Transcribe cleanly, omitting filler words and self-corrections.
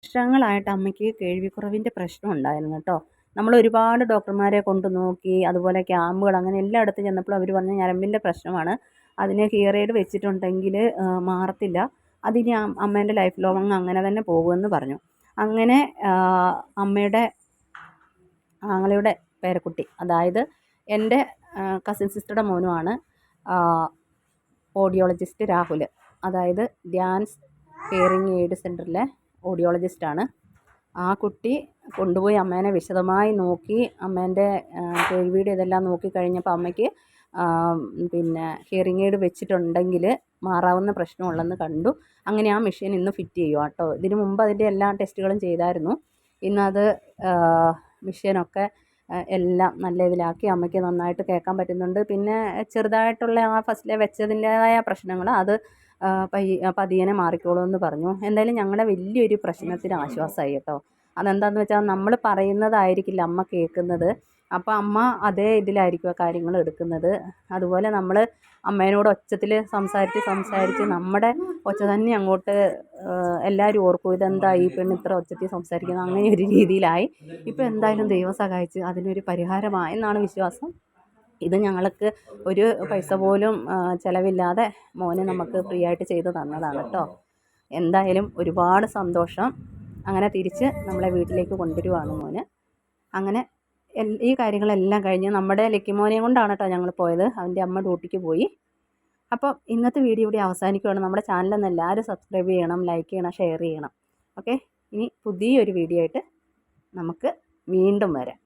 വർഷങ്ങളായിട്ട് അമ്മയ്ക്ക് കേൾവിക്കുറവിൻ്റെ പ്രശ്നം ഉണ്ടായിരുന്നു കേട്ടോ. നമ്മൾ ഒരുപാട് ഡോക്ടർമാരെ കൊണ്ട് നോക്കി, അതുപോലെ ക്യാമ്പുകൾ അങ്ങനെ എല്ലായിടത്തും ചെന്നപ്പോൾ അവർ പറഞ്ഞു ഞരമ്പിൻ്റെ പ്രശ്നമാണ്. അതിന് ഹിയർ എയ്ഡ് വെച്ചിട്ടുണ്ടെങ്കിൽ മാറത്തില്ല. അതിനി അമ്മേൻ്റെ ലൈഫ് ലോങ് അങ്ങനെ തന്നെ പോകുമെന്ന് പറഞ്ഞു. അങ്ങനെ അമ്മയുടെ ആങ്ങളയുടെ പേരക്കുട്ടി, അതായത് എൻ്റെ കസിൻ സിസ്റ്ററുടെ മോനുമാണ് ഓഡിയോളജിസ്റ്റ് രാഹുൽ. അതായത് ധ്യാൻസ് ഹിയറിംഗ് എയ്ഡ് സെൻറ്ററിലെ ഓഡിയോളജിസ്റ്റാണ്. ആ കുട്ടി കൊണ്ടുപോയി അമ്മേനെ വിശദമായി നോക്കി, അമ്മേൻ്റെ കേൾവിയുടെ ഇതെല്ലാം നോക്കിക്കഴിഞ്ഞപ്പോൾ അമ്മയ്ക്ക് പിന്നെ ഹിയറിംഗ് എയ്ഡ് വെച്ചിട്ടുണ്ടെങ്കിൽ മാറാവുന്ന പ്രശ്നമുള്ളെന്ന് കണ്ടു. അങ്ങനെ ആ മെഷീൻ ഇന്ന് ഫിറ്റ് ചെയ്യുക കേട്ടോ. ഇതിനു മുമ്പ് അതിൻ്റെ എല്ലാ ടെസ്റ്റുകളും ചെയ്തായിരുന്നു. ഇന്നത് മെഷീനൊക്കെ എല്ലാം നല്ല ഇതിലാക്കി അമ്മയ്ക്ക് നന്നായിട്ട് കേൾക്കാൻ പറ്റുന്നുണ്ട്. പിന്നെ ചെറുതായിട്ടുള്ള ആ ഫസ്റ്റിലെ വെച്ചതിൻ്റേതായ പ്രശ്നങ്ങൾ അത് പതിയെ മാറിക്കോളുമെന്ന് പറഞ്ഞു. എന്തായാലും ഞങ്ങളുടെ വലിയൊരു പ്രശ്നത്തിന് ആശ്വാസമായി കേട്ടോ. അതെന്താണെന്ന് വെച്ചാൽ നമ്മൾ പറയുന്നതായിരിക്കില്ല അമ്മ കേൾക്കുന്നത്. അപ്പോൾ അമ്മ അതേ ഇതിലായിരിക്കും കാര്യങ്ങൾ എടുക്കുന്നത്. അതുപോലെ നമ്മൾ അമ്മേനോട് ഒച്ചത്തിൽ സംസാരിച്ച് നമ്മുടെ ഒച്ച തന്നെ അങ്ങോട്ട് എല്ലാവരും ഓർക്കും ഇതെന്താ ഈ പെണ്ണ് ഇത്ര ഒച്ചത്തിൽ സംസാരിക്കുന്നത്, അങ്ങനെ ഒരു രീതിയിലായി. ഇപ്പോൾ എന്തായാലും ദൈവം സഹായിച്ച് അതിനൊരു പരിഹാരമായെന്നാണ് വിശ്വാസം. ഇത് ഞങ്ങൾക്ക് ഒരു പൈസ പോലും ചിലവില്ലാതെ മോനെ നമുക്ക് ഫ്രീ ആയിട്ട് ചെയ്ത് തന്നതാണ് കേട്ടോ. എന്തായാലും ഒരുപാട് സന്തോഷം. അങ്ങനെ തിരിച്ച് നമ്മളെ വീട്ടിലേക്ക് കൊണ്ടുവരുവാണ് മോന്. അങ്ങനെ ഈ കാര്യങ്ങളെല്ലാം കഴിഞ്ഞ് നമ്മുടെ ലക്കിമോനെയും കൊണ്ടാണ് കേട്ടോ ഞങ്ങൾ പോയത്. അവൻ്റെ അമ്മ ഡ്യൂട്ടിക്ക് പോയി. അപ്പോൾ ഇന്നത്തെ വീഡിയോ ഇവിടെ അവസാനിക്കുകയാണ്. നമ്മുടെ ചാനലൊന്ന് എല്ലാവരും സബ്സ്ക്രൈബ് ചെയ്യണം, ലൈക്ക് ചെയ്യണം, ഷെയർ ചെയ്യണം. ഓക്കെ, ഇനി പുതിയൊരു വീഡിയോ ആയിട്ട് നമുക്ക് വീണ്ടും വരാം.